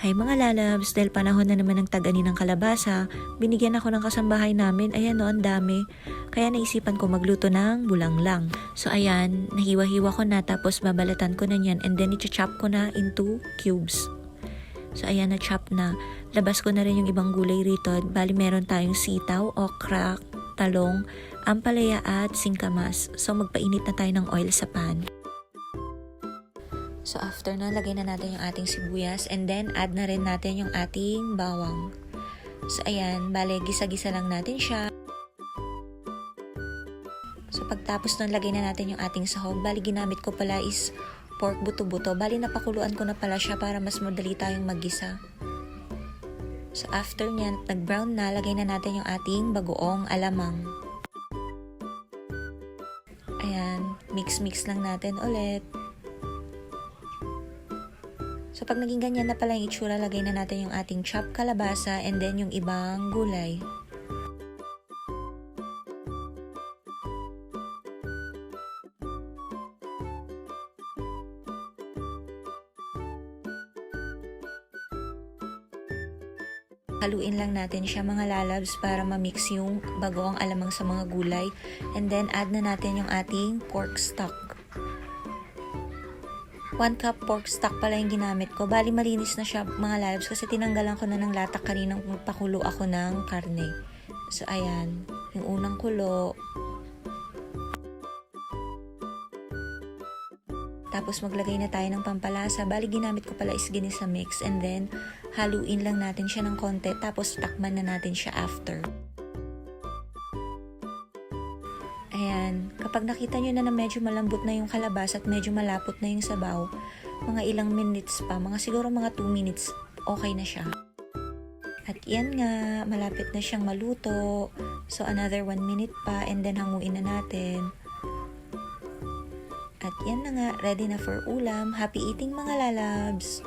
Hi mga lalabs, dahil panahon na naman ng tag-ani ng kalabasa, binigyan ako ng kasambahay namin, ayan no, ang dami. Kaya naisipan ko magluto ng bulanglang. So ayan, nahiwa-hiwa ko na tapos babalatan ko na yan and then i-chop ko na into cubes. So ayan, na-chop na. Labas ko na rin yung ibang gulay rito. Bali meron tayong sitaw, okra, talong, ampalaya at singkamas. So magpainit na tayo ng oil sa pan. So after na, lagay na natin yung ating sibuyas and then add na rin natin yung ating bawang. So ayan, bale gisa-gisa lang natin siya. So pagtapos nun, lagay na natin yung ating sahog. Bali ginamit ko pala is pork buto-buto. Bali napakuluan ko na pala siya para mas madali tayong maggisa. So after nyan, nag-brown na, lagay na natin yung ating bagoong alamang. Ayan, mix-mix lang natin ulit. So pag naging ganyan na pala yung itsura, lagay na natin yung ating chopped kalabasa and then yung ibang gulay. Haluin lang natin siya mga lalabs para ma-mix yung bagoong alamang sa mga gulay and then add na natin yung ating pork stock. 1 cup pork stock pala yung ginamit ko. Bali malinis na siya mga lalabs kasi tinanggalan ko na ng latak kaninang magpakulo ako ng karne. So ayan, yung unang kulo. Tapos maglagay na tayo ng pampalasa. Bali ginamit ko pala is ginisa mix and then haluin lang natin siya ng konti tapos takman na natin siya after. Ayan, kapag nakita nyo na medyo malambot na yung kalabasa at medyo malapot na yung sabaw, mga ilang minutes pa, mga siguro mga 2 minutes, okay na siya. At yan nga, malapit na siyang maluto. So another 1 minute pa and then hanguin na natin. At yan na nga, ready na for ulam. Happy eating mga lalabs!